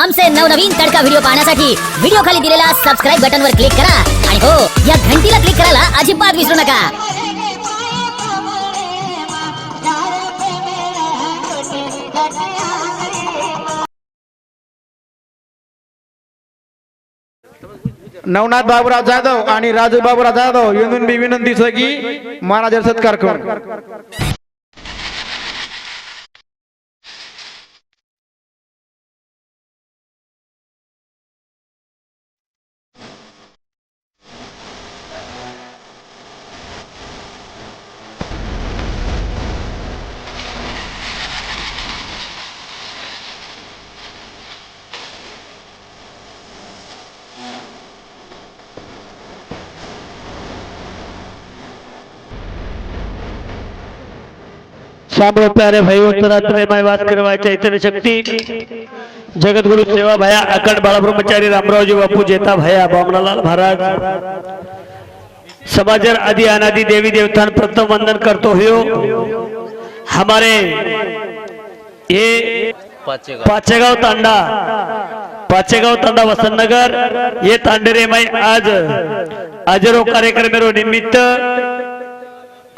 आमचे नवनवीन तडका व्हिडिओ पाहण्यासाठी व्हिडिओ खाली दिलेल्या सबस्क्राइब बटनवर क्लिक करा आणि हो या घंटीला क्लिक करायला अजिबात विसरू नका। नवनाथ बाबूराव जाधव आणि राजू बाबूराव जाधव येऊन बी विनंती की महाराज सत्कार करू। सांभो प्यारे भाई उत्तरात्र में बात करवा चैतन्य शक्ति जगत गुरु सेवा भया अखंड बाल ब्रह्मचारी रामराव जी बापू जेता भया बामनालाल महाराज समाजर आदि अनादि देवी देवतान प्रथम वंदन करतो हो। हमारे ये पाचेगांव तांडा वसंतनगर ये तांडेरे में आज अजरो कार्यक्रम निमित्त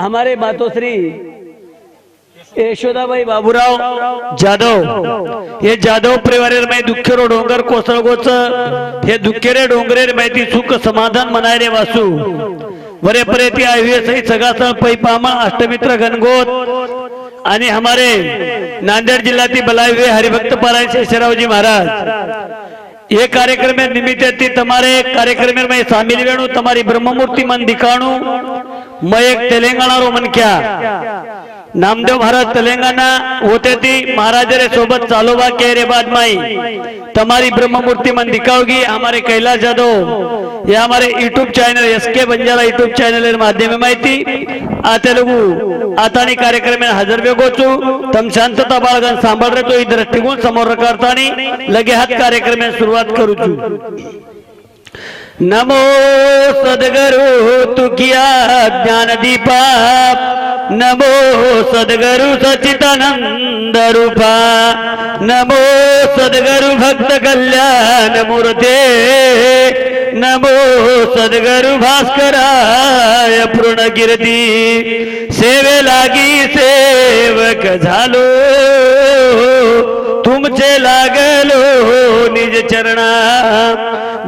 हमारे मातोश्री यशोदाबाई बाबूराव जाधव हे जाधव परिवार में दुःखेरो डोंगर कोसळगोच हे दुःखेरे डोंगरेर माहिती सुख समाधान मनायरे वासू वरे परेती आयुष्य सहित सगासण पैपामा अष्टमित्र गणगोत आणि हमारे नांदेड़ जिल्ह्यातील बलावे हरिभक्त पारायण शेषरावजी महाराज ये कार्यक्रम में निमित्त तमारे कार्यक्रम में शामिल वेणु तमारी ब्रह्ममूर्ति मन दिखाणु मैं एक तेलंगाना रो मन क्या नामदेव महाराज तेलंगाना होते थी महाराज रे सोबत चालोबा के रे बाद माई तमारी ब्रह्ममूर्ति मन दिखाओगी हमारे कैलाश जाधव ये हमारे YouTube channel SK Banjara YouTube channel माध्यम माहिती आते लोग आतानी कार्यक्रम में हजर बेगोचू तम शांतता बाळगन सांभाळ रे तो इधर दृष्टिकोन समोर करतानी लगे हात कार्यक्रम में शुरुआत करू छू। नमो सद्गुरु तुकिया ज्ञान दीपा नमो सद्गुरु सच्चिदानंद रूपा नमो सद्गुरु भक्त कल्याण मूर्ते नमो सद्गुरु भास्कराय पूर्णकीर्ती सेवे लागी सेवक झालो तुमचे लागलो निज चरणा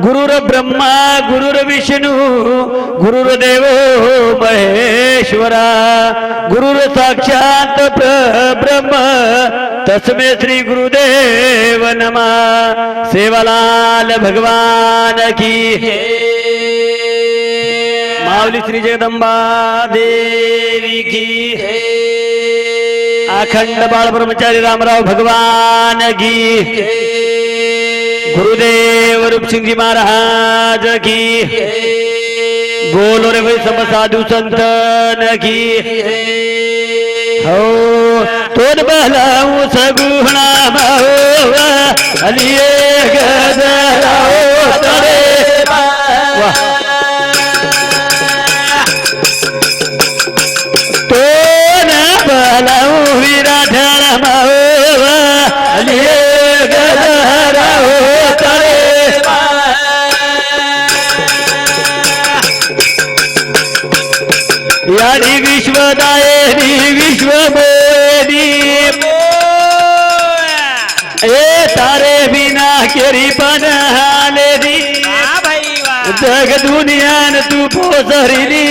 गुरुर ब्रह्मा गुरुर विष्णु गुरुर देवो महेश्वरा गुरुर साक्षात ब्रह्म तस्मै श्री गुरुदेव नमः। सेवालाल भगवान की माऊली श्री जगदंबा देवी की अखंड बाल ब्रह्मचारी रामराव भगवान की गुरुदेव रूप सिंह जी महाराज की बोलो रे भाई सब साधु संतन की हो तोन बहलाऊ सगुणा अलिए गजराओ तरे वाह तोन बहलाऊ विराधन माओ अलिए गजराओ यानी विश्वदायनी विश्वमोहिनी ए तारे बिना केरी बनहालेनी जग दुनियान तू पोसरिनी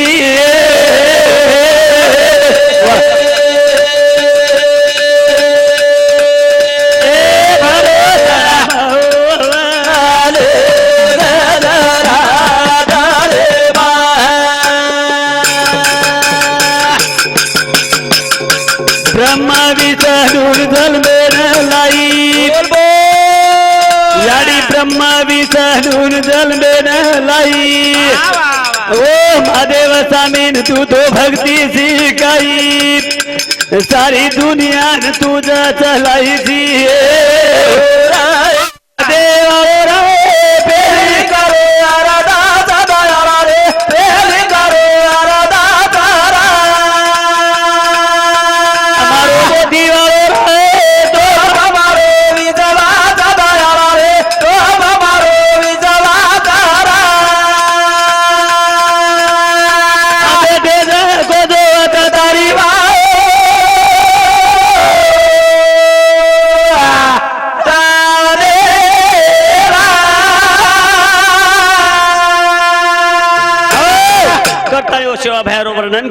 ब्रह्मा विष्णु जन्मेन लाई यानी ब्रह्मा विष्णु जन्मेन लाई ओ महादेव सामीन तू तो भक्ति सिखाई सारी दुनिया तुझा चलाई सी देवा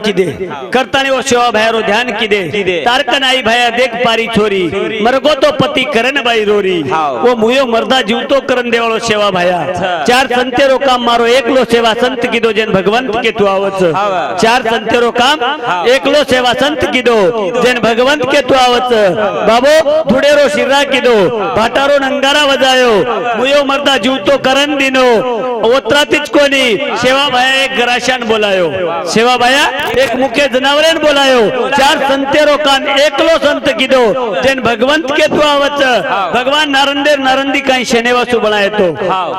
किदे करताने वो सेवा भैया ध्यान किदे तारकन आई भैया देख पारी छोरी मरगो तो पति करन बाई रोरी वो मुयो मर्दा जीवतो करन देवाळो सेवा भैया चार संतेरो काम मारो एकलो सेवा संत कीधो जेन भगवंत के तू आवच चार संतेरो काम एकलो सेवा संत कीधो जेन भगवंत के तू आवच बाबो धुडेरो शिरा कीधो भाटारो नंगारा वजायो मुयो मर्दा जीवतो करन दिनो ओत्रातीच कोणी सेवा भैया एक गराशान बोलायो सेवा भैया एक मुख्य जनावरेन बोलायो चार संतेरो कान एकलो संत कीधो जेन भगवंत के तू आवच भगवान नारंदेर नारंदी काई शनेवासु बनाए तो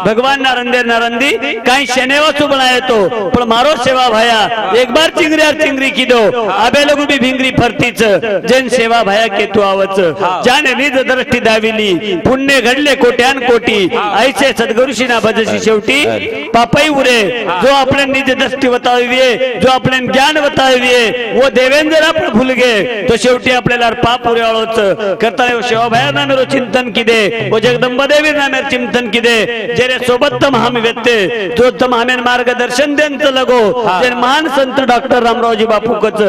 भगवान नारंदेर नारंदी काई शनेवासु बनाए तो पण मारो सेवा भैया एक बार चिंगरी चिंगरी कीधो आबे लोगू भी भिंगरी फरतीच जेन सेवा भैया के तू आवच जाने निज दृष्टी दाविली पुण्य घडले कोट्यान कोटी ऐसे सद्गुरुशी ना भजशी शेवटी पापई उरे जो अपने निज दृष्टी बताविये जो अपने ज्ञान बताविये वो देवेंद्र आपण भूल गए तो शेवटी आपल्याला पाप उरे आळोच करता सेवा भैया नामेरो चिंतन किदे वो जगदंबा देवी नामेर चिंतन किदे जेरे सोबत तम हम वेते जो तम हमें मार्गदर्शन देन लगो जेन महान संत डॉक्टर रामरावजी बापू कच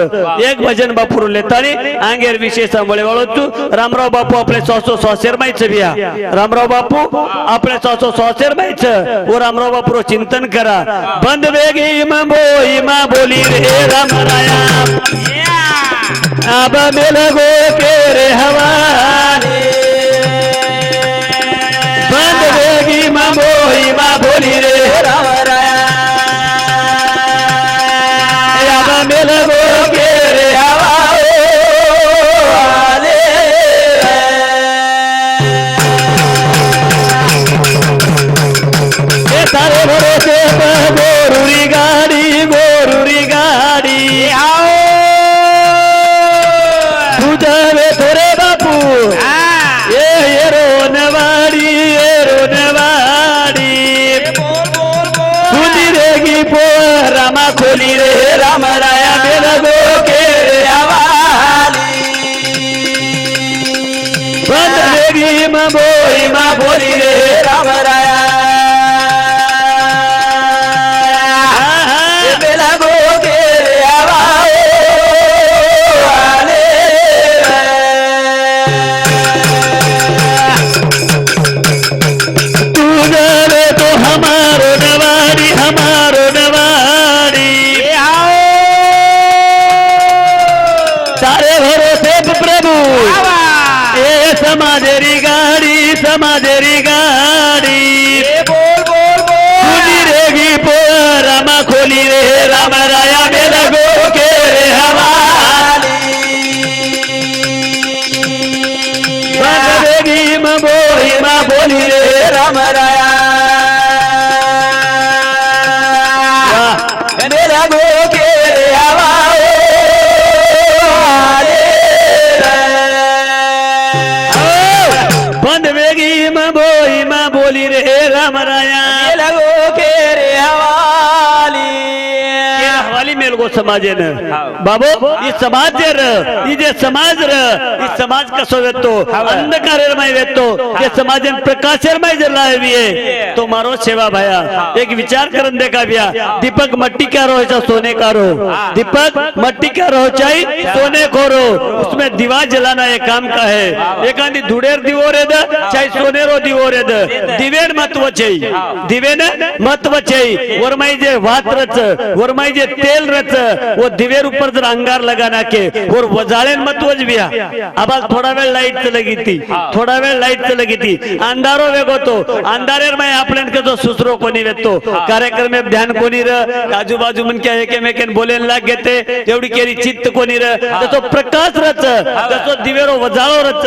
एक भजन बापू लेतानी आंगेर विशेष सांभळे वाळोचू रामराव बापू आपले सॉसो सॉसेर माईच बिया रामराव बापू आपले सॉसो सॉसेर माईच वो रामराव बापू चिंतन करा बंद वेगी इमा बोली रे रामराया अब मिलगो के रे हवाले बंद वेगी इमा बोली रे रामराया अब मिलगो के रे हवाले सारे भरोसे गोरुरी गाड़ी आओ तुझे थोरे बापू ये रोनवाड़ी सुनी रेगी पो रामा खोली रे राम राया मेरा गो के हवाली बंद रेगी माँ बोली रे राम राया समाजेरी गाड़ी सुनी रेगी पो रामा खोली रे राम राया मेरा गो के रे हवाली बंद रेगी माँ बोली रे राम राया मेरा गो के रे हवाली बंद वेगी माँ बोली रे राम राया लगो के रे हवाली मेलगो समाजे न बाबो ई समाज जे समाज कसो वेतो अंधकारेर माय वेतो जे समाजन प्रकाशेर माय जर लाविये तो मारो सेवा भया एक विचार करन देखा बिया दीपक मट्टी का रो ऐसा सोने का रो दीपक मट्टी का रो चाहि सोने को रो उसमें दिवा जलाना एक काम का है एखादी धुडेर दिवो रे द चाहि सोनेरो दिवो रे द दिवेन महत्व छै दिवेन महत्व छै वरमाई जे वात रच वरमाई जे तेल रच वो दिवेर ऊपर जर अंगार लगाना के और वजाळेन महत्वज बिया आबाल थोड़ा वेळ लाईट लगी थी अंधारो वेगो तो अंधारेर माय आपल्यान के तो सुसरो कोणी वेतो कार्यक्रम में ध्यान कोणी र आजूबाजू मन क्या है के मेकेन बोलेन लाग घेते एवढी केरी चित्त कोणी र तसो प्रकाश रच तसो दिवेरो वजाळो रच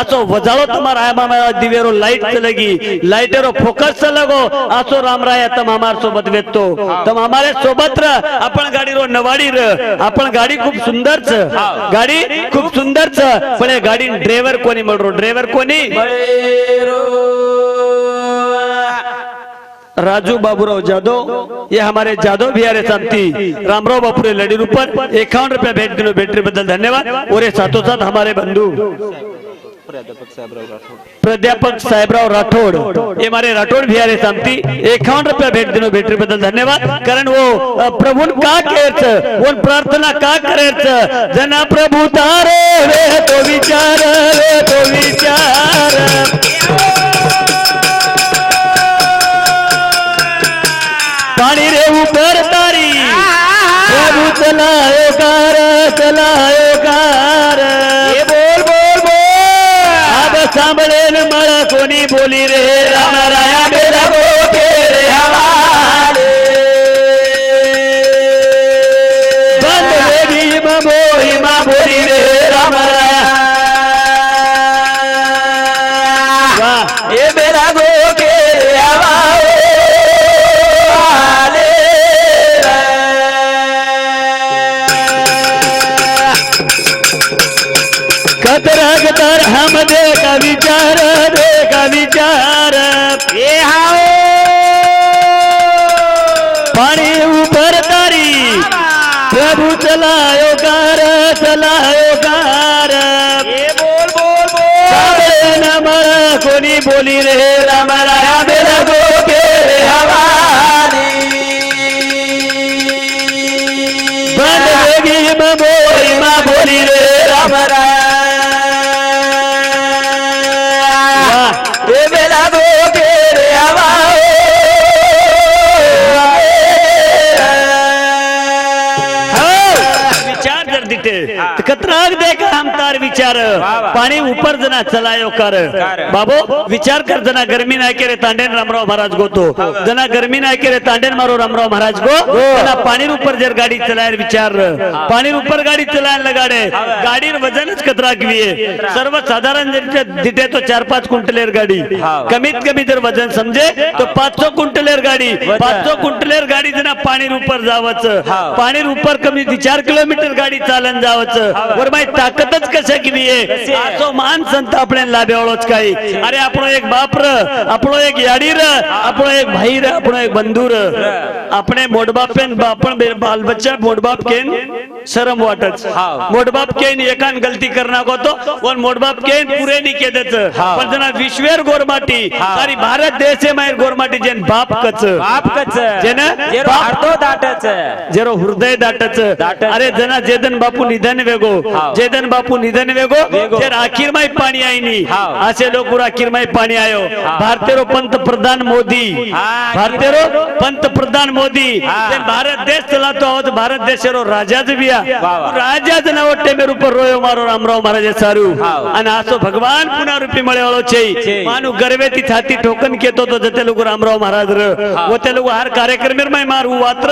आसो वजाळो तुम्हारा आया मामा दिवेरो लाईट लगी लाईटेरो फोकस लगो आसो रामराया तम हमार सोबत वेतो तम हमारे सोबत र आपण गाडी रो नवाडी र आपण गाडी खूप सुंदर छ गाडी खूप सुंदर छ पण गाडी ड्राइवर कोणी मळरो ड्राइवर कोणी राजू बाबूराव जादव ये हमारे जादव बिहारे शांति रामराव बापूरे लड़ी पर 51 रुपया भेंट दिनो बैटरी बदल धन्यवाद और ये साथों साथ हमारे बंधु प्राध्यापक साहेबराव राठौड़ ये हमारे राठौड़ बिहारी सामती 51 रुपया भेट दिनो भेटरी बदल धन्यवाद कारण वो प्रभुन का केरच वो प्रार्थना का करेच जना प्रभु तारे वे तो विचार पानी रे ऊपर तारी प्रभु चलायो कार ये बोल अब सांभळे न मला कोणी बोली रे राम राया बेला गोटे रे हवाले बंद देवी मा बोली रे राम राया वाह ये बेला गोटे रे हवाले कतराग तर हम देखा विचार ये हाओ पानी ऊपर तारी प्रभु चलायो कार ये बोल न मरा कोनी बोली रे राम राया मेरा गोके रे हवाली बंद देगी मा बोली रे राम राया कतराग देखा हम तार विचार पाणी ऊपर जना चलायो कर बाबो विचार कर जना गर्मी नाही केरे तांडेन रामराव महाराज गोतो जना गर्मी नाही केरे तांडेन मारो रामराव महाराज गो जना पाणी ऊपर जर गाडी चलायर विचार पाणी ऊपर गाडी चलायला लगाडे गाडीर वजनच कतराग विये सर्व साधारण दिते तो 4-5 क्विंटलेर गाडी कमीत कमी जर वजन समजे तो 500 क्विंटलेर गाडी 500 क्विंटलेर गाडी जना पाणी ऊपर जावच पाणी ऊपर कमी 4 किलोमीटर गाडी चालन जावच वर माय ताकदच कशा किती आहे असो मान संत आपण लाभेवळोच काही अरे आपण एक बापर आपण एक याडीर आपण एक भाईर आपण एक बंधूर આપણે મોડબાપ પેન બાપણ બાલ બચ્ચા મોડબાપ કેન શરમ વાટच મોડબાપ કેન એકાન ગલતી કરના કો તો ઓન મોડબાપ કેન પૂરે ની કે દેત પણ जना विश्वेर गोरमाटी सारी भारत देशे मायर गोरमाटी जेन बाप कच जेन जेरो हरतो दाटच जेरो हृदय दाटच अरे जना जेदन बापू निधन वेगो जेदन बापू निधन वेगो जेर आखिर माय पाणी आईनी असे लोक आखिर माय पाणी आयो भारतेरो पंतप्रधान मोदी भारतेरो पंतप्रधान मोदी भारत देश चलातो आहोत भारत देशेरो राजाज बिया राजाज नवटे मेर ऊपर रोयो मारो रामराव महाराज सारू आणि असो भगवान पुन्हा रूपी मळेवाळो छे मानु गर्वेती थाती ठोकन केतो तो जते लोग रामराव महाराज र वो ते लोग हर कार्यक्रम में मारू वात्र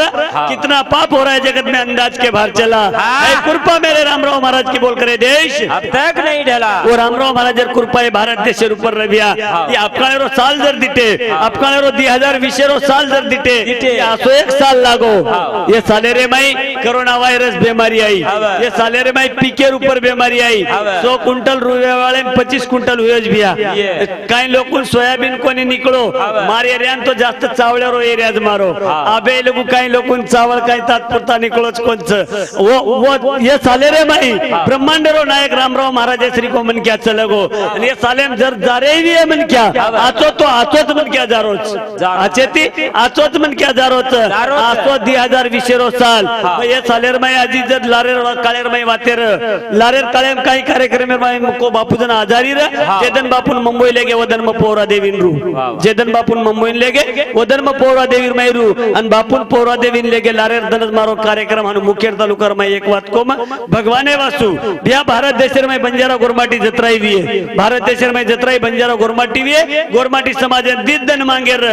कितना पाप हो रहा है जगत में अंदाज के बाहर चला ऐ कृपा मेरे रामराव महाराज की बोल करे देश अब तक नहीं ढला वो रामराव महाराज कृपा है भारत देश ऊपर रविया ये आपकाळेरो साल जर दिटे आपकाळेरो 2020 रो साल जर दिटे आसो 1 साल लागो ये साले रे माई कोरोना वायरस बीमारी आई ये साले रे माई पीके ऊपर बीमारी आई 100 क्विंटल रुवे वाले 25 क्विंटल हुएज बिया काही लोक सोयाबीन कोणी निकळो मारे एरियान तो जास्त चावळेरो एरियाज मारो अबे लोक काही लोक चावळ काही तात्पुरता निकळोच कोणच वो ये साले रे माई ब्रह्मांडरो नायक रामराव महाराज श्री को मन क्या चलगो आणि ये सालेम जर जारेवी है मन क्या आचो तो आचोच मन क्या जारोच आचेती आचोच मन क्या जारोच आचो 2020 रो साल ये सालेर माई आजी जर लारेर काळेर माई वातेर लारेर काळेम काही कार्यक्रम माई को बापू जन आजारी रे जेदन बापून मुंबई लेगे वदन म पोरा देवीन रू जेदन बापून मुंबई लेगे वदन म पोरा देवीर माई रू आणि बापून पोरा देवीन लेगे लारेर दनज मारो कार्यक्रम हानु मुखेर तालुकार माई एक बात को भगवाने वासु बिया भारत देशर में बंजारा गोरमाटी जत्राई विये भारत देशर में जत्राई बंजारा गोरमाटी विये गोरमाटी समाज दिदन मांगेर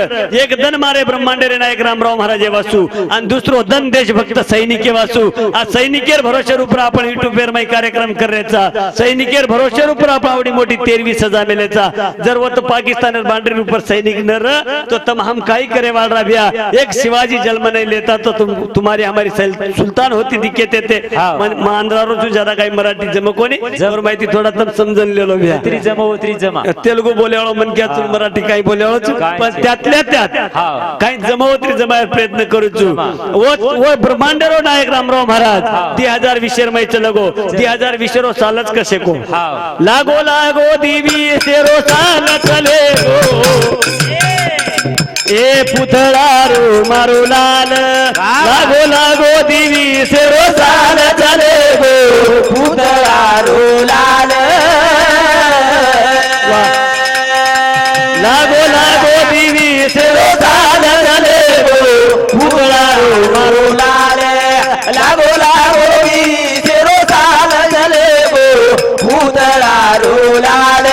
एक दन मारे ब्रह्मांडे रे नायक रामराव महाराज वासु आणि दुसरो दन देशभक्त सैनिके वासु आ सैनिकेर भरोशेर ऊपर आपण यूट्यूब वर माई कार्यक्रम कररेचा सैनिकेर भरोशेर ऊपर आपण आवडी मोठी 13वी सजा मिलेचा जर वो तो पाकिस्तान बाउंड्री ऊपर सैनिक न र तो तम हम काई करे वाल रहा भैया एक शिवाजी जन्म नहीं लेता तो तुम्हारी हमारी सुल्तान होती दिखे थे आंध्र रोज ज्यादा काही मराठी जम कोणी जर माहिती थोडा तर समजलेलो मी उतरी जमा तेलुगू बोलेवाळो मन क्या तू मराठी काही बोलेवाळो पण त्यातल्या त्यात काही जमावत्री जमाय प्रयत्न करू वो ब्रह्मांडरो नायक रामराव महाराज 2020 में चलो 2020 रो सालच कसे को लागो लागो दीवी तेरो साल चले गो ए पुतळा रो मारो लाल लागो लागो दीवी तेरो साल चले गो पुतळा रो लाल लागो लागो दीवी तेरो साल चले गो पुतळा रो मारो लाल लागो लागो दीवी तेरो साल चले गो पुतळा रो लाल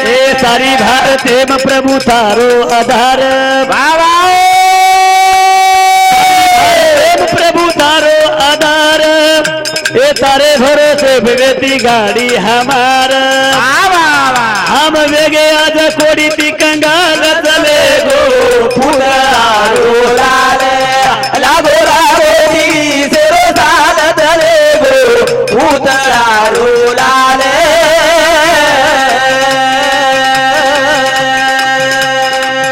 ए सारी भारते म प्रभु तारो आधार बाबा प्रभु तारो आधार ए तारे भरोसे भगती गाड़ी हमार हम वेगे आज कोड़ी ती कंगाल चले गो पुरारो लाल लागो लागो दी सेरो साल चले गो पुरारो लाल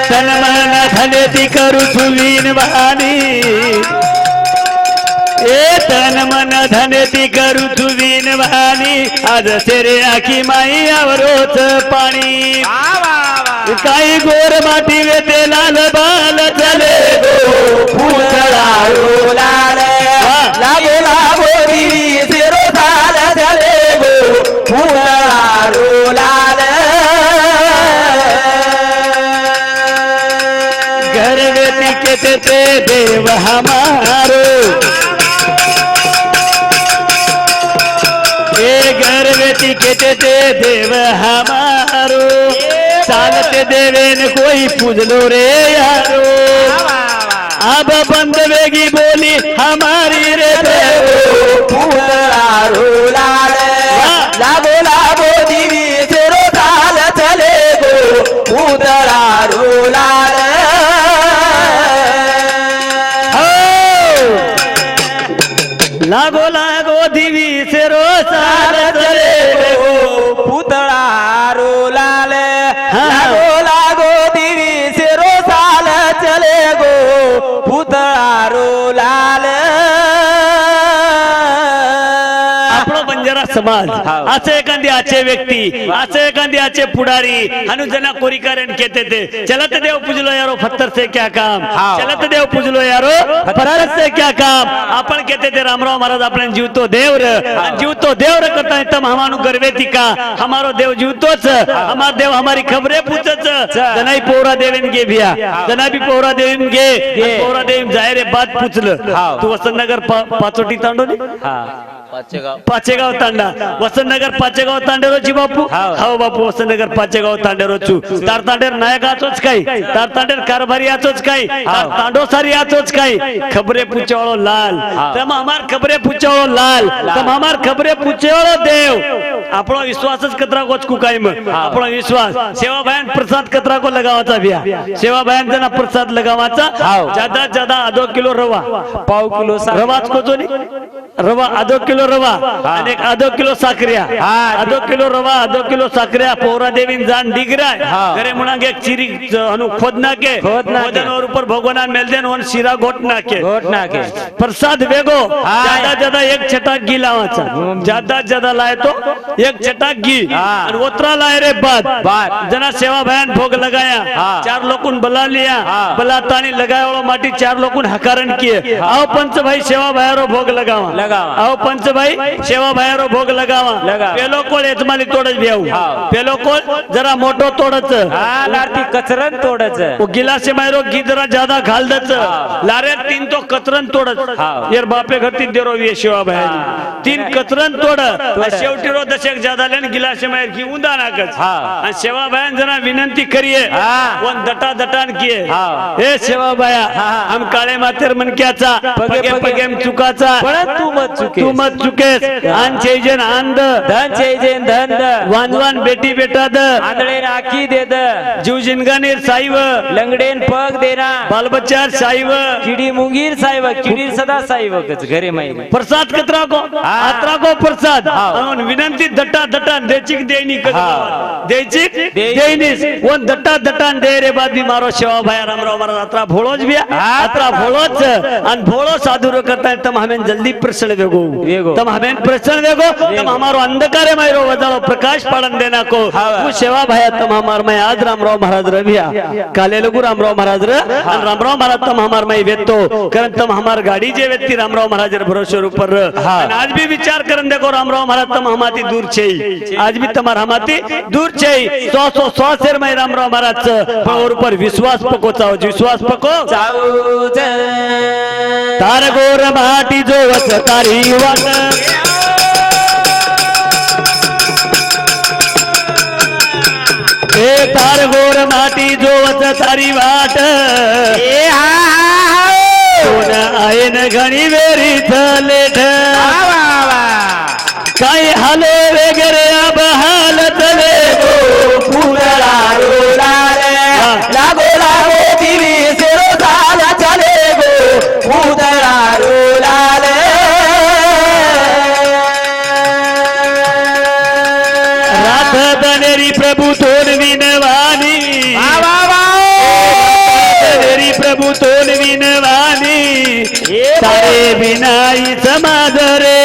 तन मन धन ती करू सुवीन वाणी ए तन मन धन ती करू तुवीन वाणी आज तेरे आखी माई आवरोच पाणी काही गोर माटी वेते लाल बाल चले गो पुतळा रो लाल लागो लागो दिवी सिरो साल चले गो पुतळा रो लाल घर वेती केते देव हमारो ए घर बेटी कहते थे देव हमारो चालते देवेन कोई पूजलो रे यारो अब बंद वेगी बोली हमारी रे देवो पुतळा रो लाल लागो लागो दीवी तेरो साल चले गो पुतळा रो लाल लागो लागो दीवी तेरो साल चले गो पुतळा रो लाल लागो लागो दीवी तेरो साल चले गो पुतळा रो लाल आपलो बंजारा समाज असे एखादी आचे व्यक्ती असे एखादी आचे पुढारी अनुजना कोरिकारन कहते थे चलत देव पूजलो यारो पत्थर से क्या काम चलत देव पूजलो यारो पत्थर से क्या काम आपण कहते थे रामराव महाराज आपण जीवतो देवर जीवतो देवर करता तम हमानु गर्वेती का हमारो देव जीवतोच हमार देव हमारी खबरे पूछच जनाई पोरा देवेन गे भिया जना भी पोरा देवेन गे पोरा देव जायरे बात पूछलं तू वसंतनगर पाचोटी तांडोली पाचेगाव तांडा वसंतनगर पाचेगाव तांडेरो जी बापू हो बापू वसंतनगर पाचेगाव तांडेरो चू तार तांडेर नायक आचोच काही तार तांडेर कारभारी आचोच काही तार तांडो सारी आचोच काही खबरे पूछेवाळो लाल तम हमार खबरे पूछेवाळो लाल तम हमार खबरे पूछेवाळो देव आपणो विश्वासच कतरा कोच कुकाई में आपणो विश्वास सेवा बयान प्रसाद कतरा को लगावाचा बिया सेवा बयान जना प्रसाद लगावाचा ज्यादा आधो किलो रवा पाव किलो रवाच कोचोनी रवा आधो किलो रवा आणि आधो किलो साखरिया आधो किलो रवा आधो किलो साखरिया पोरा देवीन जान डिगरा घरे मुनांगे एक चिरी अनु खोदना के खोदन और ऊपर भगवान मेल देन वन शिरा घोटना के प्रसाद वेगो ज्यादा एक छटाक घी लावाचा ज्यादा लाए तो एक छटाक घी और ओतरा लाए रे बाद जना सेवा बयान भोग लगाया 4 लोगों बला लिया बला तानी लगाया वाला माटी 4 लोगों हकारण किए आओ पंच भाई सेवा बयारो भोग लगावा आओ पंच भाई सेवा बयारो भोग लगावा पेलो कोळ यजमानी तोडच बेऊ पेलो कोळ जरा मोठो तोडच लारती कचरन तोडच ओ गिलासे मायरो घी जरा ज्यादा घालदच लारे 3 तो कचरन तोडच यार बापे घरती देरो वे सेवा बयानी 3 कचरन तोड शेवटी रो दशक ज्यादा लेन गिलासे मायर घी उंदा नाकच आणि सेवा बयान जना विनंती करिए वन दटान किए हे सेवा बया हम काळे मातेर मनक्याचा पगे पगेम चुकाचा पण तू मत चुकेस आन चैजन आंद धन चैजेन धन द वांजवान बेटी बेटा the Andhale rakhi they the जीव जिनगानीर साईव लंगडेन पग देना बालबच्चार साईव किडी मुंगीर साईव किडीर सदा साईव घरे माहिती प्रसाद कतरा को आत्रा को प्रसाद आणि विनंती दट्टा दट्टा देचिक देनी देचिक देनीस वन दट्टा दट्टा दे रे बाद भी मारो सेवा भाई रामराव महाराज आत्रा भोळोच बिया आत्रा भोळोच आणि भोळो साधुर करता तम हमें जल्दी प्रसन्न वेगो तम हमें प्रसन्न वेगो तम हमारो अंधकार मायरो वजालो प्रकाश पाडन देना को वो सेवा भाई तम हमार मैं आज रामराव महाराज रविया काले लगू रामराव महाराज र आणि रामराव महाराज तम हमार मैं वेतो कारण तम हमार गाडी जे व्यक्ती रामराव महाराज भरोसे ऊपर आणि आज भी विचार करन देखो रामराव महाराज तम हमाती दूर छे आज भी तमार हमाती दूर छे 100 शेर में रामराव महाराज पर ऊपर विश्वास पको चाओ विश्वास पको चाऊ तार गोर माटी जो वच तारी वाट ए तार गोर माटी जो वच तारी वाट कोण आयन घणी वेरी थलेठ काय हाले वगैरे अब हालत ले गो पुनरा रोलारे लागो लागो दिवी सेरो झाला चले गो उदरा रोलाले रात बनेरी प्रभु तोन विनवानी बनेरी प्रभु तोन विनवानी तारे विनाई समाज रे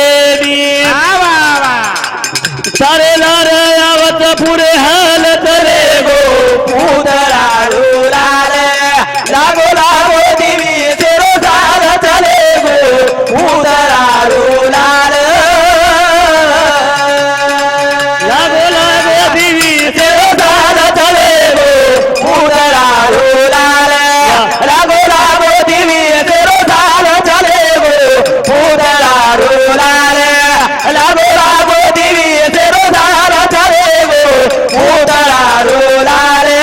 तारे लार आवत पुरे हालत रे गो उदरा रोलाले लागो लागो दिवी सेरो झाला चले गो उदरा रोलाले लागो लागो दिवी सेरो झाला चले गो उदरा रोलाले लागो लागो दिवी सेरो झाला चले गो उदरा रोलाले लागो लागो दिवी सेरो झाला चले गो उदरा रोलाले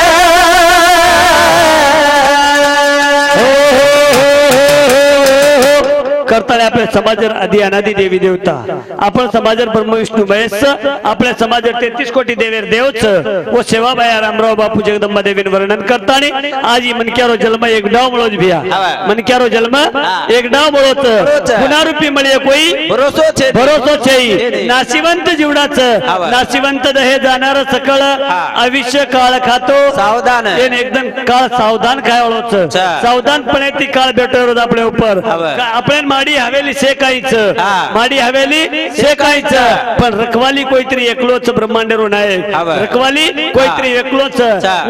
करताना आपल्या समाजावर आधी अनादी देवी देवता आपण समाजावर ब्रह्म विष्णू महेश आपल्या समाजावर 33 कोटी देवेर देवच व सेवाबाई रामराव बापू जगदंबा देवीन वर्णन करताना आज ही मनक्यारो जन्म एक डाव मळोच भिया मनक्यारो जन्म एक डाव मळोच गुणारूपी मळी कोई भरोसो छे नाशिवंत जीवनाचं नाशिवंत दहे जाणार सकळ आयुष्य काळ खातो सावधान एकदम काळ सावधान खायवळोच सावधानपणे ती काळ भेटवर आपल्या उपर आपण माडी हवेली शेकायच माडी हवेली शेकायच पण रखवाली कोईतरी एकलोच ब्रह्मांडरो नाही रखवाली कोईतरी एकलोच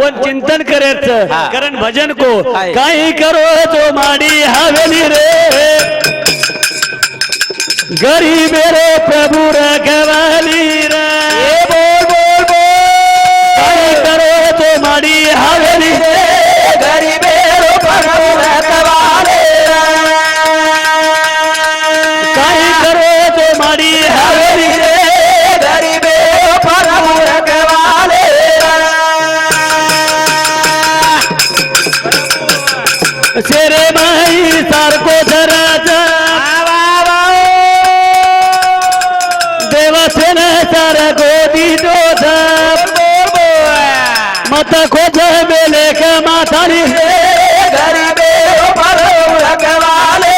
वन चिंतन करायचं कारण भजन को काही करो तो माडी हवेली रे गरीब रे प्रभु रखवाली रे बोल बोल बोल काही करो तो माडी हवेली रे गरीबे रो प्रभु रखवाले काही करो तो माडी हवेली रे गरीबे रो प्रभु रखवाले शेरे माई सारको धराचा देवासेन सार गोदी डोध मत खोज मेले का माथारी गरीबे रो प्रभु रखवाले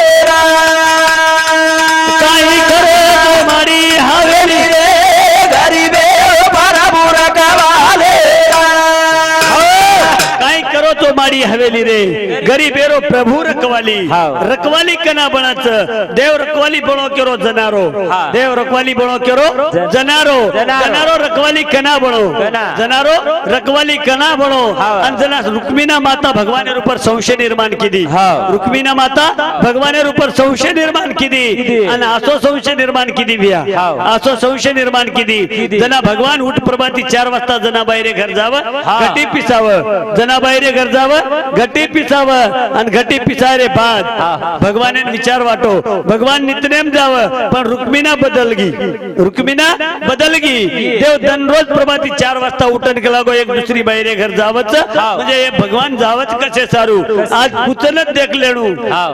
काही करो तो माडी हवेली रे गरीबे रो प्रभु रखवाले काही करो तो माडी हवेली रे गरीबेरो प्रभु रखवाली रखवाली कना बनाच देव रखवाली बनो केरो जनारो देव रखवाली बनो केरो जनारो जनारो रखवाली कना बनो जनारो रखवाली कना बनो अंजना रुक्मिणा माता भगवान ऊपर संशय निर्माण कीदी रुक्मिणा माता भगवान ऊपर संशय निर्माण कीदी आणि असो संशय निर्माण कीदी बिया असो संशय निर्माण कीदी जना भगवान उठ प्रभाती 4 वाजता जना बाहेर घर जावं घटी पिसावं जना बाहेर घर जावं घटी पिसावं जावं आणि घटी पिसारे बाद भगवान विचार वाटो भगवान नित्यनेम जावं पण रुक्मिणा बदलगी देव दररोज प्रभाती 4 वाजता उठण केला गो एक दुसरी बाहेर घर जावच म्हणजे हे भगवान जावच कसे सारू आज पुचलच देखलेणू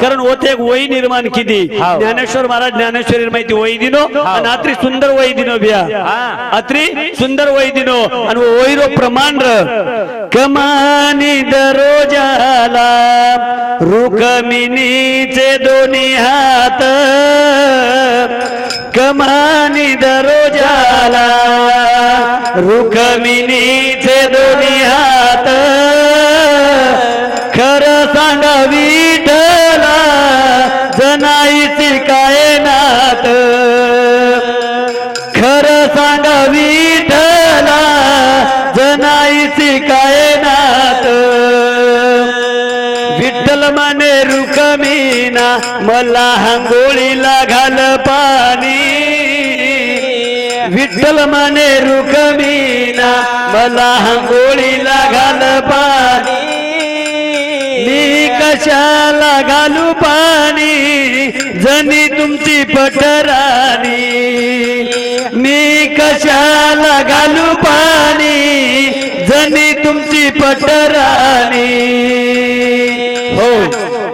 कारण होते एक वही निर्माण किती ज्ञानेश्वर महाराज ज्ञानेश्वरी माहिती वही दिनो आणि अत्री सुंदर वही दिनो बिया अत्री सुंदर वही दिनो आणि वहीरो प्रमाण कमानी दरोजाला रुक्मिणीचे दोन्ही हात कमानी दरोजाला रुक्मिणीचे दोन्ही हात खरं सांगा विठ्ठला जनाईची काय नात खरं सांगा विठ्ठला जनाईची काय नात विठ्ठल माने रुक्मिणा मला हांगोळीला घाल पाणी विठ्ठल माने रुक्मिणा मला हांगोळीला घाल पाणी मी कशाला घालू पाणी जनी तुमची पटराणी मी कशाला घालू पाणी जनी तुमची पटराणी हो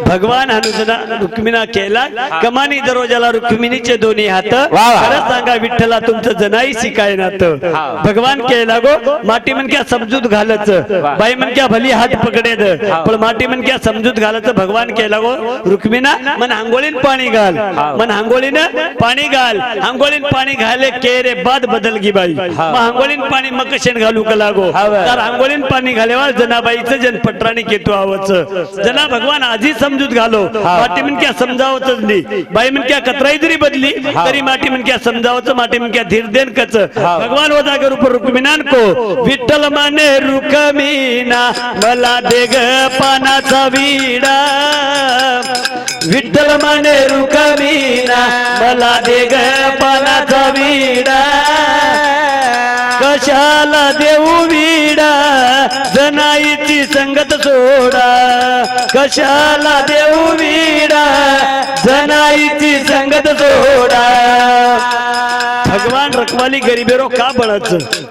भगवान हनुजना रुक्मिणा केला कमानी दरोजाला रुक्मिणीचे दोन्ही हात खरं सांगा विठ्ठला तुमचं जनाई शिकाय नात भगवान केला गो माटी मनक्या समजूत घालच बाई मनक्या भली हात पकडेद पण माटी मनक्या समजूत घालच भगवान केला गो रुक्मिणा मन हांगोळीन पाणी घाल मन हांगोळीन पाणी घाल हांगोळीन पाणी घाले के रे बाद बदल गी बाई मग हांगोळीन पाणी मग कशेन घालू का लागो तर हांगोळीन पाणी घालेवा जनाबाईचं जन पटराणी केतो आवच जना भगवान आधी समजूत घालो माटी मनक्या समजावतच नाही बाई मनक्या कतराई जरी बदली तरी माटी मनक्या समजावचं माटी मनक्या धीर देन कच भगवान होता के रूप रुक्मिणान को विठ्ठल माने रुक्मिणा मला देग पानाचा विडा विठ्ठल माने रुक्मिणा मला देग पानाचा विडा कशाला देऊ विडा जनाईची संगत सोडा कशाला देऊ विडा जनाईची संगत सोडा भगवान रखवाली गरीबेरो का बळच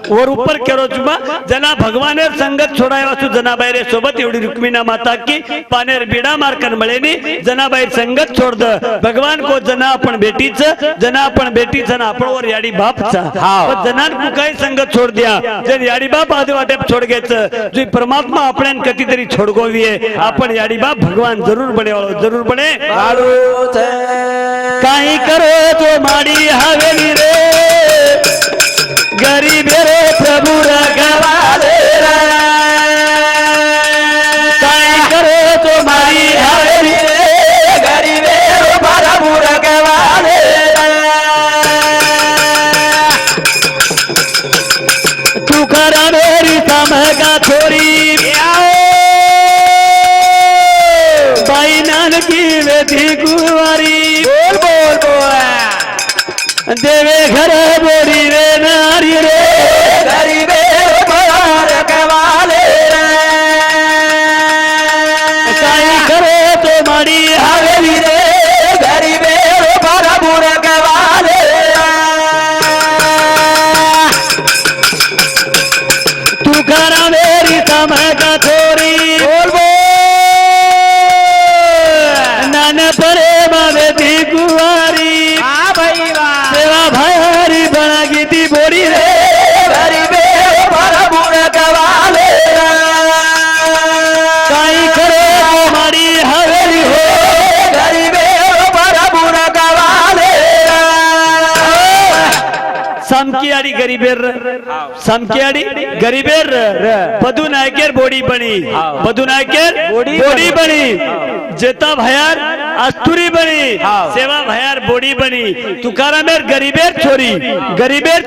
वर ऊपर केरो चुबा जना भगवानेर संगत छोडाय वासू जनाबाईरे सोबत एवढी रुक्मिणा माता की पानेर बिडा मारकन मळेनी जनाबाई संगत छोड़ द भगवान को जना आपण बेटीच ना आपण वर याडी बापचा पण जनान को काय संगत छोड़ दिया जन याडी बाप आदि वाटे छोड़ गेच जो परमात्मा आपण कधी तरी छोडगोवीए आपण याडी बाप भगवान जरूर बने काही करो तो माडी हवेली रे गरीब रे प्रभु रखवाले काही करो तो माडी हवेली रे गरीब रे प्रभु रखवाले तू करा मेरी समगा छोरी बाई नानकी वेदी कुवारी बोल देवे घर बोरी रे नारी रे गरीबे रखवाले काही करे तो माडी हवेली रे गरीबे रखवाले तू करा मेरी समगा छोरी बोल नान परे मावेदी कुवारी सेवा भारी बना गीती बोरी रे गरीबे रखवाले काही करे हमारी हवेली हो गरीबे रखवाले समकियाडी गरीबेर बधु नायकेर बोडी बनी जेता भयार अस्तुरी बनी सेवा भयार बोडी बनी तुकारामेर गरीबेर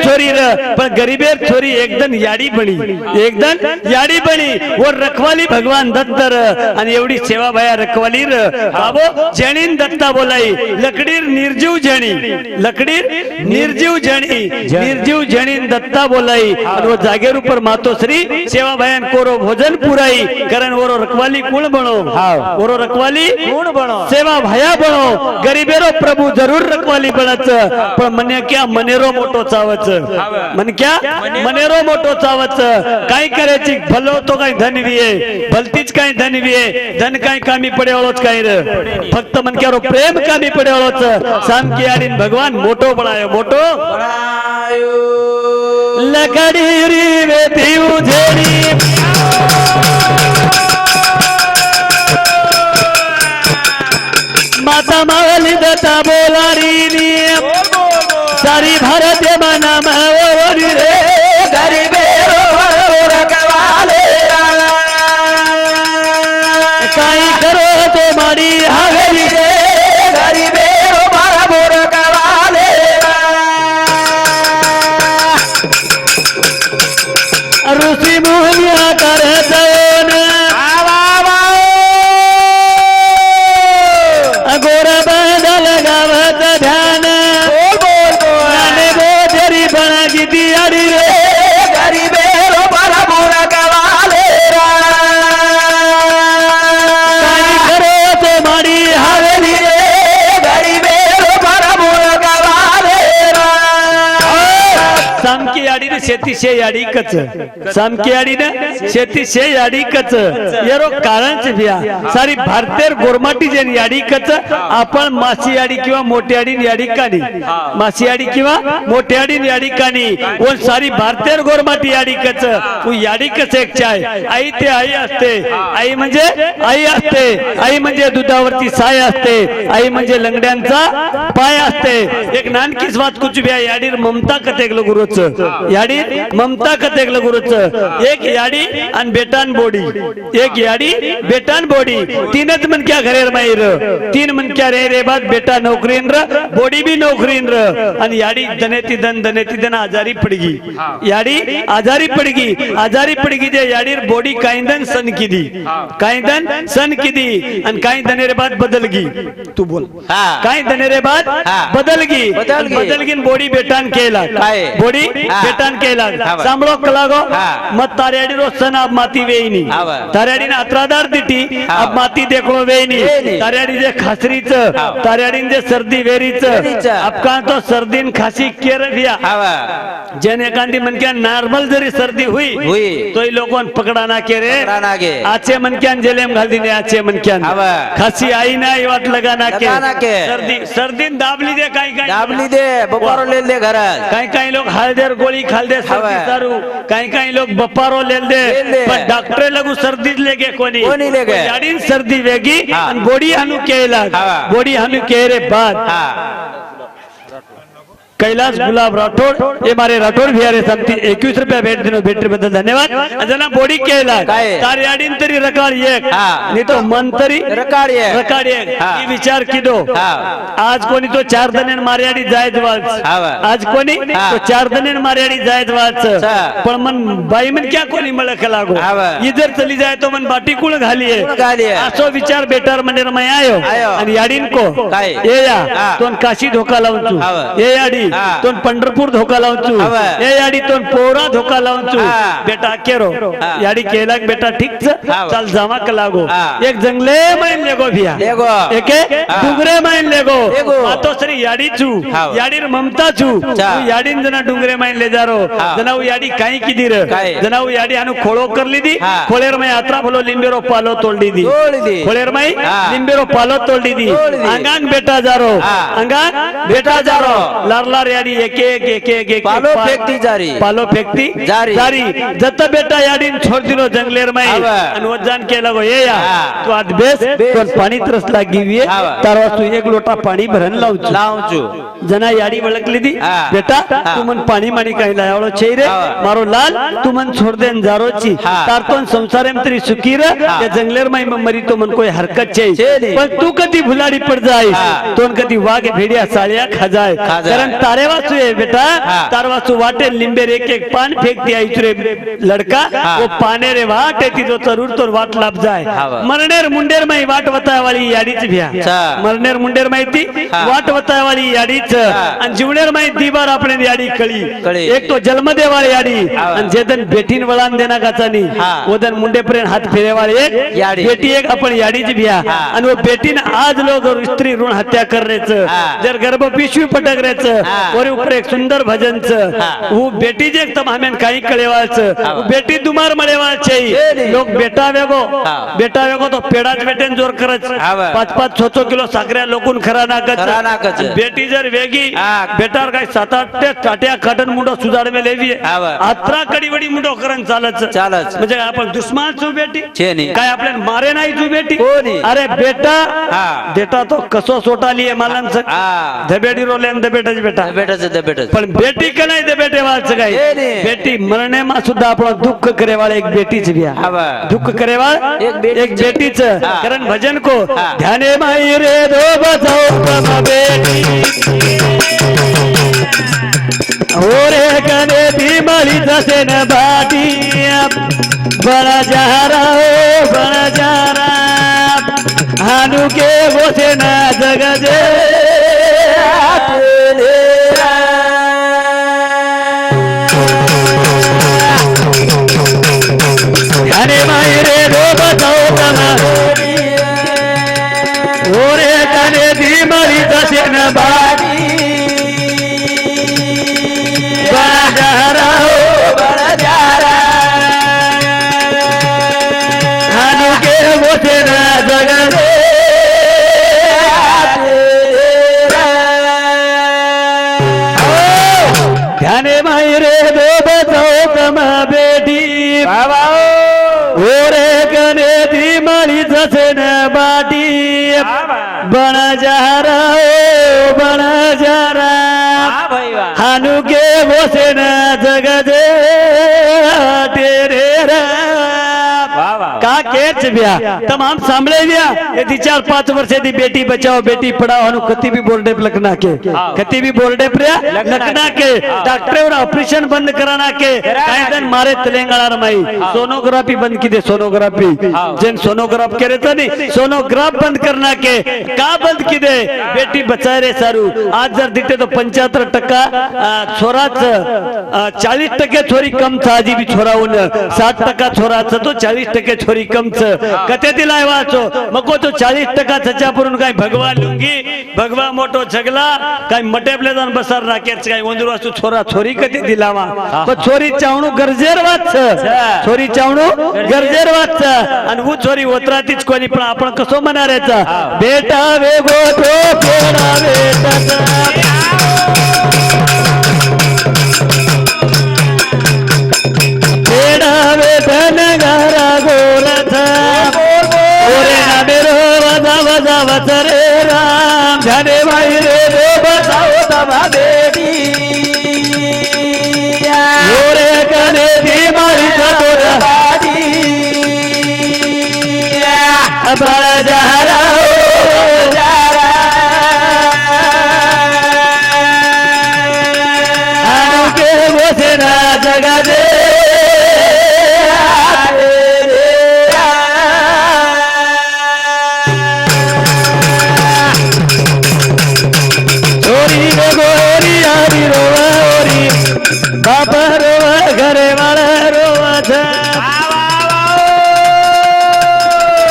छोरी र पण गरीबेर छोरी एकदम याडी बनी वो रखवाली भगवान दत्त र आणि एवढी सेवा भया रखवाली र बाबो जणीन दत्ता बोलाई लकडीर निर्जीव जणीन दत्ता बोलाई आणि वो जागेर ऊपर मातोश्री सेवा भयान कोरो भोजन पुराई कारण वरो रखवाली कुण बनो वरो रखवाली गुण बनो सेवा भया बनो गरीबेरो प्रभु जरूर रखवाली बनच पण मने क्या मनेरो मोठो चावच मन क्या मनेरो मोठो चावच काय करायची भलो तो काय धन विये भलतीच काय धन विये धन काय कामी पडेवळोच काय र फक्त मन क्या रो प्रेम कामी पडेवळोच साम की आडीन भगवान मोठो बनायो मोठो लकड़ी री वे पीऊ झेड़ी माता मावली दत्ता बोलारी नी सारी भारत मना मावली रे गरीबेरो रखवाले काई करो तो मारी हवेली रे गरीबेरो रखवाले ऋषि मुनिया करे गोरा बांधल गावत ध्यान नाने बोझरी बना गिदी अड़ी रे गरीबेरो रखवाले काई करो तो मारी हवेली रे गरीबेरो रखवाले सामकी आडी ने शेती शे याडी कच सामकी आडी ने शेती शे याडी कच येरो कारण बिया सारी भारतीय गोरमाटी जे याडी कच आपण मासी याडी किंवा मोठी याडी याडी कानी मासी याडी किंवा मोठी याडी याडी कानी वो सारी भारतीय गोरमाटी याडी कच वो याडी कच एक चाय आई ते आई असते आई म्हणजे दुधावरती साय असते आई म्हणजे लंगड्यांचा पाय असते एक नानकीच वात कुछ बिया याडी ममता कतेक गुरुच याडी ममता कतेक गुरुच एक याडी आणि बेटान बोडी एक याडी बेटान बोडी तीनच मन क्या घरेर माईर तीन मन क्या रे बाद बेटा नौकरीन र बोडी भी नौकरीन र आणि याडी दनेती दन आजारी पडगी याडी आजारी पडगी जे याडीर बोडी काईंदन सन किदी आणि काही दनेरे बाद बदलगी तू बोल काही दनेरे बाद बदलगी बोडी बेटान केला बोडी बेटान केला सांभळो कलागो मत तारेडी रो सन आप माती वेईनी तारेडी ना अत्रादार दिटी आप माती देखो वेईनी तारेडी जे खासरीच तारेडी जे सर्दी वेरीच आपका तो सर्दीन खासी केर दिया जेने कांदी मन क्या नॉर्मल जरी सर्दी हुई तो ये लोगों पकड़ा ना के रे आचे मन क्या जेलेम घाल दिने आचे मन क्या खासी आई ना ये बात लगा ना के सर्दी दाबली दे दाबली दे बपारो ले दे घर काही लोग हळदर गोळी खाल दे सर्दी दारू काही लोग बपारो ले दे पण डॉक्टर लगू सर्दी लेगे कोणी लेगे याडीन सर्दी वेगी आणि बॉडी हानू केला बॉडी हानू के रे बाद कैलाश गुलाब राठौड़ ये हमारे राठौड़ भियारे समती 21 रुपया भेट दिनो भेटरे बद्दल धन्यवाद जना बॉडी केला तार याडीन तरी रकाळ एक नाही तो मन तरी रकाळ एक ही विचार किदो आज कोणी तो 4 दनेन मार्याडी जायत वाच आज कोणी तो 4 दनेन मार्याडी जायत वाच पण मन बाई मन क्या कोणी मळक लागो इधर चली जाय तो मन बाटी कुळ घालिये असो विचार बेटार मंदिर मै आयो आणि याडीन को ये या तोन काशी धोका लावून ये याडी तोन पंढरपूर धोका लावचू ए याडी तोन पोरा धोका लावचू बेटा केरो याडी केला बेटा ठीक चल जमा क लागो एक जंगले माइन लेगो भिया एके डुंगरे माइन लेगो तो सरी याडी चू याडीर ममता चू याडीन जना डुंगरे माइन ले जारो जना वो याडी काई किदीर जना वो याडी हानु खोळो करली दी खोळेर मै यात्रा बोलो लिंबेरो पालो तोलडी दी खोळेर मै लिंबेरो पालो तोलडी दी अंगांग बेटा जारो अंगांग बेटा जारो लारलार याडी एक एक एक एक एक पालो फेकती जारी पालो फेकती जारी जत बेटा याडीन छोड़ दिलो जंगलेर में हाव. वजान के लगो ये या हा. तू आज बेस तो पाणी तरस लागी वे हाव. तार वास्तू एक लोटा पाणी भरन लावचो लावचू जना याडी वळकली दी हा. बेटा हा. तू मन पाणी माणी काय लावलो छे रे हाव. मारो लाल तू मन छोड़ देन जारोची हा. तार तो संसार में तेरी सुखी रे हा. या जंगलेर में मरी तो मन कोई हरकत छे छे नी. पण तू कधी भुलाडी पड़ जाय हा. तोन कधी वाघ भेड़िया साळिया खजाय खा जाय. कारण तारे वासू है बेटा हा. तार वासू वाटे लिंबेर एक एक पान फेक दिया इचरे लड़का हा. वो पाने रे वाटे ती तो जरूर तो वाट लाभ जाय हाव. मरनेर मुंडेर में वाट बताय वाली याडीच भ्या अच्छा. मरनेर मुंडेर माहिती हा. वाट बताय वाली याडीच आणि जीवनेर माहिती दीबार आपण याडी कळी कळी. एक तो जन्म दे वाली याडी हाव. आणि जेदन बेटीन वळान देना गाचानी हा. ओदन मुंडे पर्यंत हात फेरे वाली एक याडी. बेटी एक आपण याडीच भ्या हा. आणि वो बेटीन आज लोग स्त्री ऋण हत्या कररेच हा. जर गर्भ पिशवी पटक रेच हा. और ऊपर एक सुंदर भजनच हा. वो बेटी जे एकदम हमें काही कळेवाच हाव. बेटी दुमार मळेवाच छे. लोग बेटा वेगो हा. बेटा वेगो तो पेडाच बेटेन जोर करच हाव. 5-5 6 किलो साखऱ्या लोकून खरा नाकच खरा नाकच. आणि बेटी जर वेगी हा. बेटार काय 7-8 ते टाट्या काटन मुंडो सुजाड में लेवी हाव. आत्रा कडीवडी मुंडो करन चालच चालच. म्हणजे आपण दुश्मन छु बेटी छे नी. काय आपल्याला मारे नाही तू बेटी कोणी? अरे बेटा हा. बेटा तो कसो सोटाली मालन हा. धबेडी रोलेन दबेटच बेटा बेटाच पण बेटी का नाही बेटे वाच काय हे रे. बेटी मरणे मा सुद्धा आपण दुःख करेवाळ एक बेटीच बिया हाव. दुःख करेवाळ एक बेटीच. एक बेटीच हा. कारण भजन को हा. ध्याने माई रे दो बजाओ प्रभा बेटी ओरे कने भीमली जसे न बाटी बड़ा जहरा ओ बड़ा जहरा हानु के बोसे न जगजे ध्याने माई रे दो बजाओ प्रभा ओरे कने भीमली जसे न बाटी बड़ा जहरा ओ बड़ा जहरा हानु के बोसे न जगजे ध्याने माई रे दो बजाओ कमा बेटी ओरे कने धीमाली जसे न बाटी बण जहरा ओ बण जहरा हानु के बोसे न जगजे तेरे का केच ब्या तमाम सांभळे ब्या यदि 4-5 वर्षे दी बेटी बचाओ बेटी पढ़ाओ हनु कति भी बोर्डे लखना के कति भी बोर्डे प्रिया लखना के डॉक्टर और ऑपरेशन बंद कराना के काय दिन मारे तेलंगाना रमाई सोनोग्राफी बंद की दे सोनोग्राफी जन सोनोग्राफ करे तो नहीं सोनोग्राफ बंद करना के का बंद की दे बेटी बचाए रे सारू आज जर दिखते तो 75% छोराच 40% छोरी कम था जी भी छोरा उन 60% छोराच तो 40% छोरी कम कते दिलाय वाचो मको तो 40% छचा पुरून काय भगवा लुंगी भगवा मोटो झगला काय मटेबले जान बसर राकेच काय वंदुर वाचो छोरा छोरी कते दिलावा तो छोरी चावणू गरजेर वाच छोरी चावणू गरजेर वाच आणि वो छोरी ओतरातीच कोणी पण आपण कसो मनारेचा बेटा वेगो तो पेडा बेटा धन घरा गोरथा ओरे ना मेरो वजा वजा वचरे राम ध्याने माई रे दो बजाओ तबा बेटी ओरे कने धीमाली जतोर बाटी बड़ा जहरा ओ जहरा हानु के बोसे ना जगा दे बापा रोवा घरे वाला रोवा था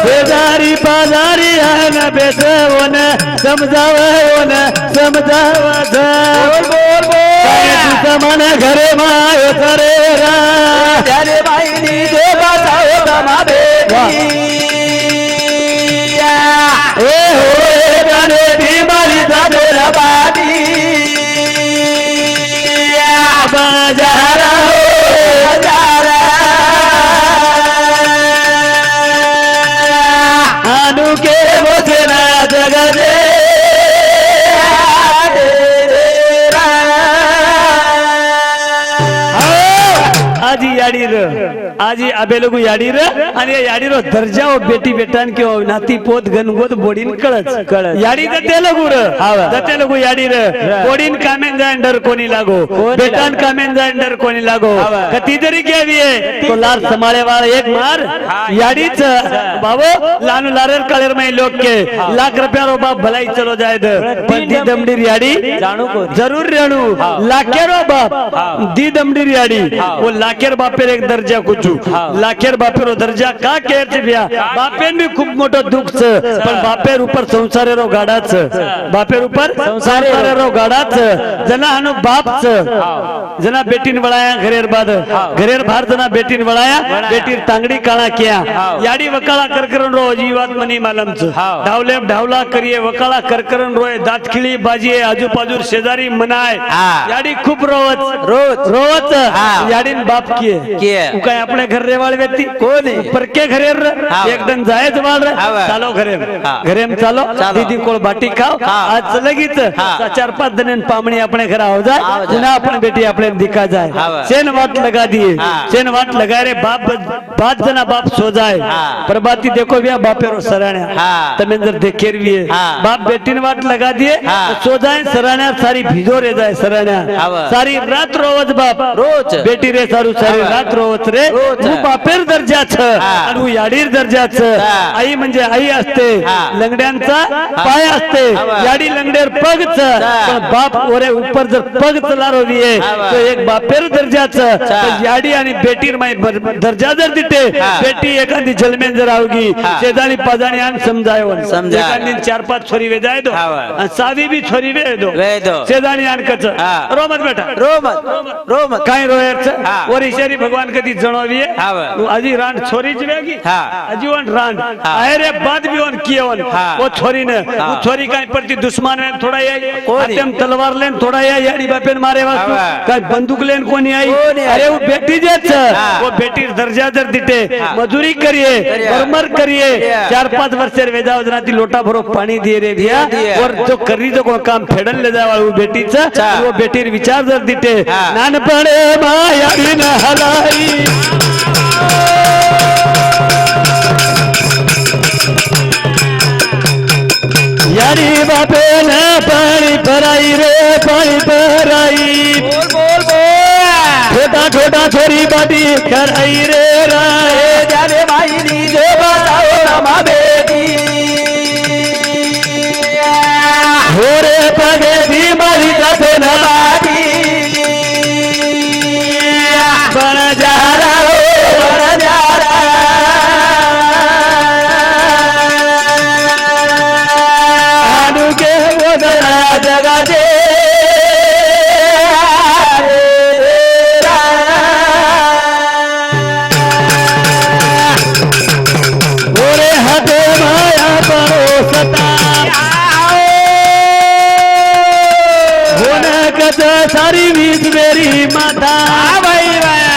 बेजारी पाजारी आना बेसवो न समझावो न समझावा था मन घरे मायो करे रा जाने भाई नी दे बताओ तमा बेटी ए हो जाने बीमारी जाने रबादी आज ही आबे लोग याडी रे आणि या याडी रो दर्जा ओ बेटी बेटान के नाती पोत गणगोत बोडीन कळच याडी दते लगू रे दते लगू याडी रे बोडीन कामेन जाय डर कोणी लागो बेटान कामेन जाय डर कोणी लागो कती तरी केवी तो लार संभाळे वाला एक मार याडीच बाबो लानू लारेर कळेर में लोग के लाख रुपया रो बाप भलाई चलो जाए दी दमडीर याडी जाणू को जरूर रेणू लाखेरो बाप दी दमडीर याडी वो लाखेर बापेर एक दर्जा कुचू लाखेर बापेरो दर्जा का केर बिया बापेन भी खूप मोठो दुःख छ पण बापेर ऊपर संसारेरो गाडा छ बापेर ऊपर संसारेरो गाडा छ जना हनु बाप छ जना बेटीन वळाया घरेर बाद घरेर भार जना बेटीन वळाया बेटीर तांगडी काळा किया याडी वकाळा करकरन रो जीवात मनी मालम छ धावले धावला करिये वकाळा करकरन रोय दात खिळी बाजीये आजूबाजूर शेजारी मनाय याडी खूप रोवत याडीन बाप किए काय आपल्या घर रेवाळ व्यक्ती कोण परके घरेर एकदम जायच वाळ चालो घरेम चालो दीदी कोळ बाटी खाव आज लगीच 4-5 दिन पामणी अपने घर आओ जाय जुना अपन बेटी अपने दिखा जाय सेन वाट लगा दिए सेन वाट लगा रे बाप जना बाप सो जाए प्रभाती देखो बिया बापेरो सराण्या तमेंदर देखेर भी बाप बेटीन वाट लगा दिए सो जाए सराण्या सारी भिजो रे जाए सराण्या सारी रात रोवत बाप रोज बेटी रे सारू सारी रात रोवत रे तू बापेर दर्जा छ आणि तू याडीर दर्जा छ आई म्हणजे आई असते लंगड्यांचा पाय असते याडी लंगडेर पग छ पण बाप ओरे ऊपर जर पग चलारो दिए तो एक बापेर दर्जा छ याडी आणि बेटीर माय दर्जा जर दिते बेटी एखादी जलमेन जर आवगी शेजानी पाजानी आन समजायो एखादी 4-5 छोरी वे जाय दो आणि सावी भी छोरी वे दो शेजानी आन कच रोमत बेटा रोमत काय रोयर छ ओरी शेरी भगवान कदी जणोविए अजी रान छोरी ज वेगी अजीवन रान अरे बाद भी वन कियवन वो छोरी ने वो छोरी काय परती दुश्मन में थोड़ा ये आतेम तलवार लेन थोड़ा ये याडी बापेन मारे वास्तु काय बंदूक लेन कोणी आई अरे वो बेटी जे छ वो बेटी दर्जा जर दिते मजूरी करिए कर्मर करिए 4-5 वर्षेर वेजाव जनाती लोटा भरो पाणी दिए रे भैया और जो करी जो को काम फेडन ले जावा वो बेटी छ वो बेटीर विचार जर दिते नान पडे माया बिन हलाई यारी बापे न पानी भराई रे पानी भराई छोटा छोटा छोरी बाटी कराई रे राय जाने भाई नी जे बताओ रमा बेटी होरे पगे भी मारी कसे न बाटी बन जा जगा दे ओरे हाथे माया परोसता होना कच सारी वीज मेरी माता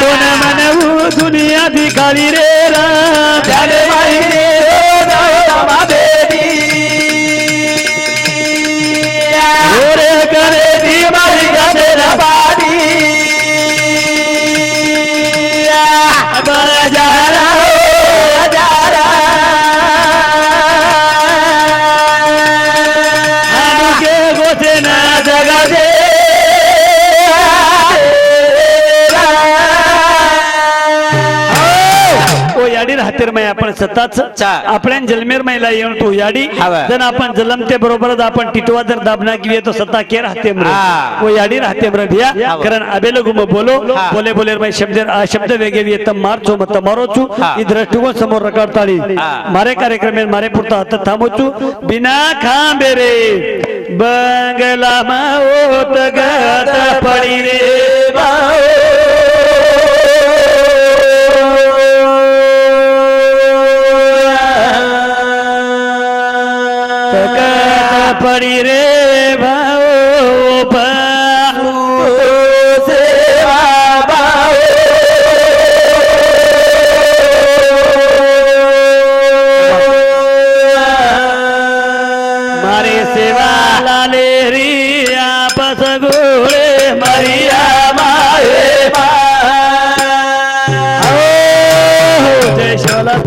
तो न मनवू दुनिया दिखाली रे राले भाई रे हातेर में आपण सताच आपण जलमेर महिला येऊन तो याडी जन आपण जलमते बरोबर आपण टिटवा जर दाबना किए तो सत्ता केर हाते मरे वो याडी हाते मरे भैया कारण अबे लोग बोलो बोले बोले भाई शब्द वेगे भी तम मारचो मत मारो छु ई दृष्टिकोन समोर रकाडताळी मारे कार्यक्रम में मारे पुरता हात थांबोचू बिना खांबे रे बंगला माओत गत पडी रे पड़ी रे